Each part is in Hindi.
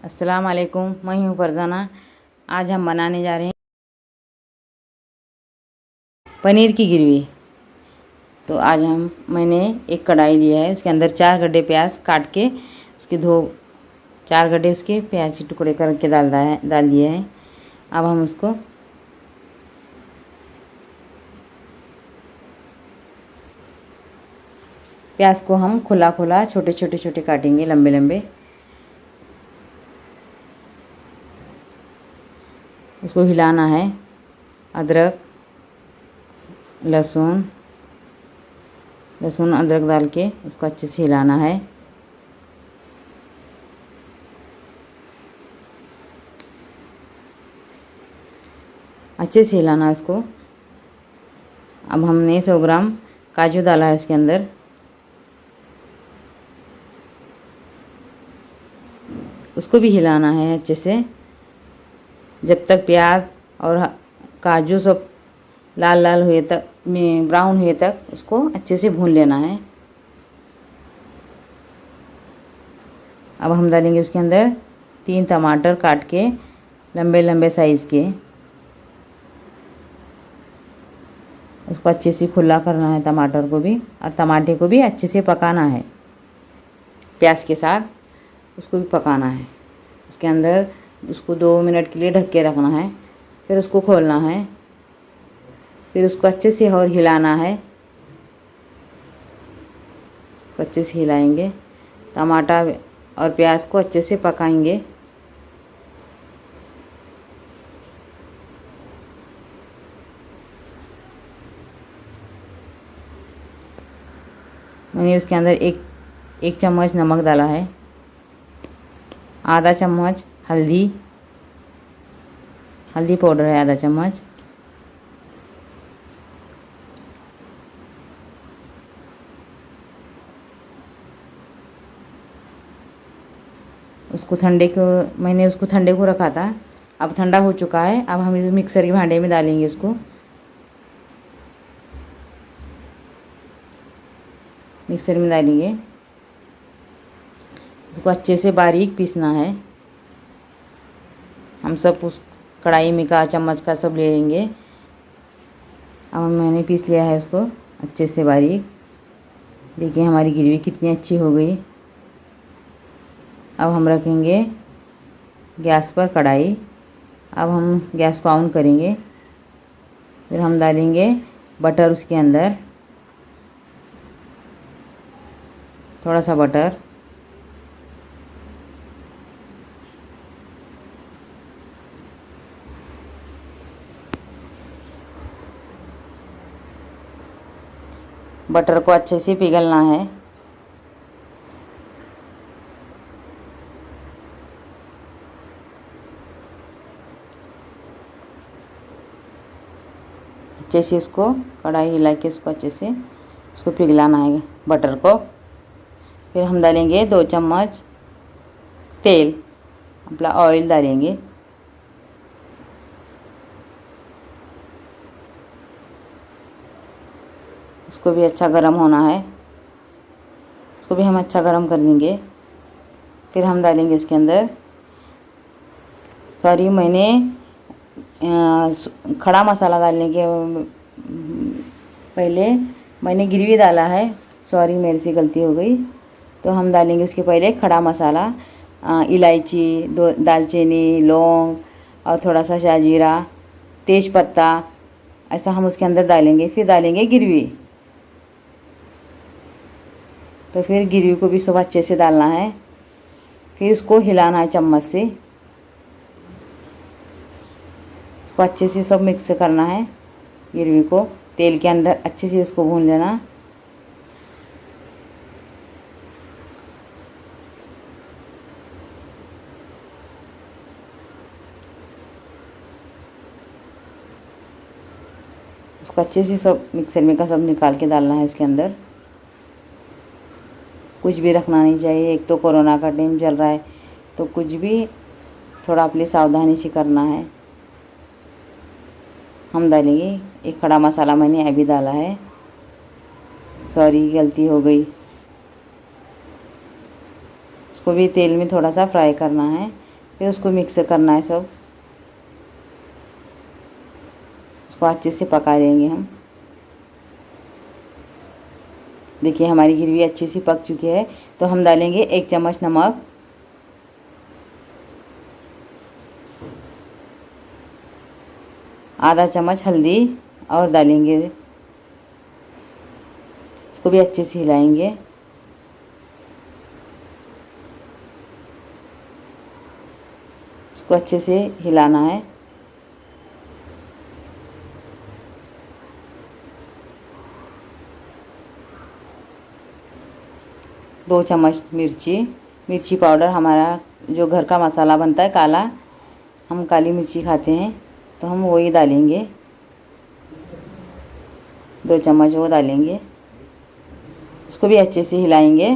अस्सलाम वालेकुम, मैं हूँ फरजाना। आज हम बनाने जा रहे हैं पनीर की ग्रेवी। तो आज मैंने एक कढ़ाई लिया है, उसके अंदर 4 गड्ढे प्याज काट के उसके 4 गड्ढे उसके प्याज के टुकड़े करके डाल दिए हैं। अब हम उसको प्याज को हम खुला खुला छोटे छोटे छोटे काटेंगे, लंबे लंबे। उसको हिलाना है। अदरक लहसुन अदरक डाल के उसको अच्छे से हिलाना है। अच्छे से हिलाना है उसको। अब हमने 100 ग्राम काजू डाला है उसके अंदर। उसको भी हिलाना है अच्छे से, जब तक प्याज और काजू सब लाल लाल हुए तक, में ब्राउन हुए तक उसको अच्छे से भून लेना है। अब हम डालेंगे उसके अंदर 3 टमाटर काट के लंबे लंबे साइज़ के। उसको अच्छे से खुला करना है टमाटर को भी, और टमाटे को भी अच्छे से पकाना है। प्याज के साथ उसको भी पकाना है। उसके अंदर उसको 2 मिनट के लिए ढक के रखना है। फिर उसको खोलना है। फिर उसको अच्छे से और हिलाना है। तो अच्छे से हिलाएंगे, टमाटर और प्याज को अच्छे से पकाएंगे। मैंने उसके अंदर एक चम्मच नमक डाला है, आधा चम्मच हल्दी पाउडर है, आधा चम्मच। मैंने उसको ठंडे को रखा था। अब ठंडा हो चुका है। अब हम इस मिक्सर के भांडे में डालेंगे उसको। मिक्सर में डालेंगे, उसको अच्छे से बारीक पीसना है। हम सब उस कढ़ाई में का चम्मच का सब ले लेंगे। अब मैंने पीस लिया है उसको अच्छे से बारीक। देखिए हमारी ग्रेवी कितनी अच्छी हो गई। अब हम रखेंगे गैस पर कढ़ाई। अब हम गैस को ऑन करेंगे। फिर हम डालेंगे बटर उसके अंदर, थोड़ा सा बटर। बटर को अच्छे से पिघलना है। अच्छे से इसको कढ़ाई हिला के उसको अच्छे से उसको पिघलाना है बटर को। फिर हम डालेंगे 2 चम्मच तेल, अपना ऑयल डालेंगे। उसको भी अच्छा गरम होना है। उसको भी हम अच्छा गरम कर देंगे। फिर हम डालेंगे उसके अंदर, मैंने खड़ा मसाला डालने के पहले मैंने ग्रेवी डाला है। मेरे से गलती हो गई। तो हम डालेंगे उसके पहले खड़ा मसाला, इलायची, 2 दालचीनी, लौंग और थोड़ा सा शाहजीरा, तेज पत्ता, ऐसा हम उसके अंदर डालेंगे। फिर डालेंगे ग्रेवी। तो फिर ग्रेवी को भी सब अच्छे से डालना है। फिर उसको हिलाना है चम्मच से। उसको अच्छे से सब मिक्स करना है। ग्रेवी को तेल के अंदर अच्छे से उसको भून लेना। उसको अच्छे से सब मिक्सर में का सब निकाल के डालना है उसके अंदर। कुछ भी रखना नहीं चाहिए। एक तो कोरोना का टाइम चल रहा है, तो कुछ भी थोड़ा अपनी सावधानी से करना है। हम डालेंगे एक खड़ा मसाला, मैंने अभी डाला है, गलती हो गई। उसको भी तेल में थोड़ा सा फ्राई करना है। फिर उसको मिक्स करना है सब, उसको अच्छे से पका लेंगे हम। देखिए हमारी ग्रेवी अच्छी सी पक चुकी है, तो हम डालेंगे 1 चम्मच नमक, आधा चम्मच हल्दी और डालेंगे, उसको भी अच्छे से हिलाएंगे। इसको अच्छे से हिलाना है। दो चम्मच मिर्ची पाउडर, हमारा जो घर का मसाला बनता है काला, हम काली मिर्ची खाते हैं तो हम वही डालेंगे, 2 चम्मच वो डालेंगे। उसको भी अच्छे से हिलाएंगे।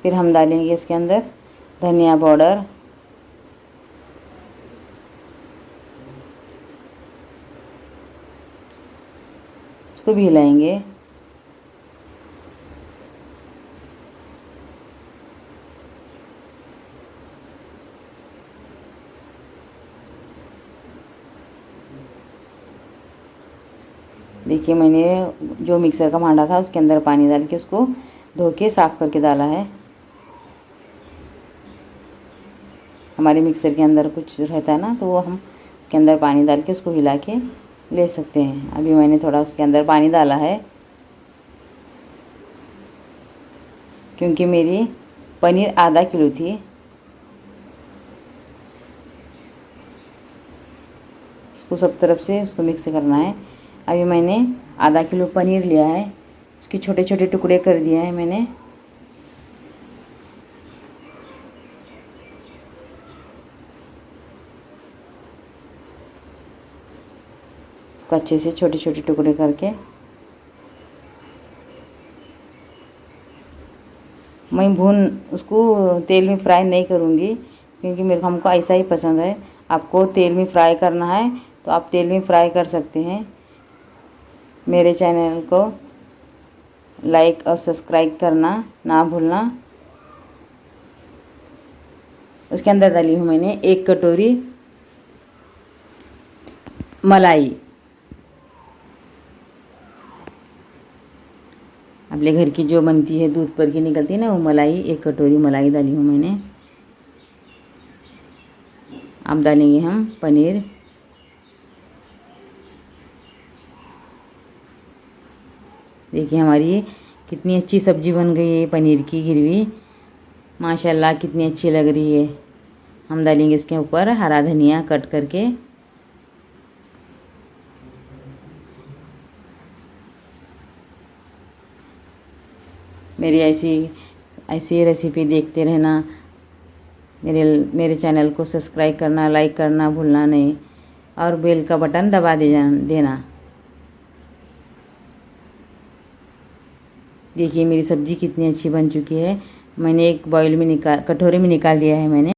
फिर हम डालेंगे उसके अंदर धनिया पाउडर, उसको भी हिलाएंगे। देखिए मैंने जो मिक्सर का भांडा था उसके अंदर पानी डाल के उसको धो के साफ़ करके डाला है। हमारे मिक्सर के अंदर कुछ रहता है ना, तो वो हम उसके अंदर पानी डाल के उसको हिला के ले सकते हैं। अभी मैंने थोड़ा उसके अंदर पानी डाला है, क्योंकि मेरी पनीर आधा किलो थी। उसको सब तरफ से उसको मिक्स करना है। अभी मैंने आधा किलो पनीर लिया है, उसके छोटे छोटे टुकड़े कर दिए हैं मैंने। उसको अच्छे से छोटे छोटे टुकड़े करके मैं उसको तेल में फ्राई नहीं करूँगी, क्योंकि हमको ऐसा ही पसंद है। आपको तेल में फ्राई करना है तो आप तेल में फ्राई कर सकते हैं। मेरे चैनल को लाइक और सब्सक्राइब करना ना भूलना। उसके अंदर डाली हूँ मैंने 1 कटोरी मलाई। अपने घर की जो बनती है, दूध पर की निकलती है ना, वो मलाई, 1 कटोरी मलाई डाली हूँ मैंने। अब डालेंगे हम पनीर। देखिए हमारी कितनी अच्छी सब्ज़ी बन गई है, पनीर की ग्रेवी माशाल्लाह कितनी अच्छी लग रही है। हम डालेंगे उसके ऊपर हरा धनिया कट करके। मेरी ऐसी रेसिपी देखते रहना। मेरे चैनल को सब्सक्राइब करना, लाइक करना भूलना नहीं, और बेल का बटन दबा देना। देखिए मेरी सब्ज़ी कितनी अच्छी बन चुकी है। मैंने एक कटोरे में निकाल दिया है मैंने।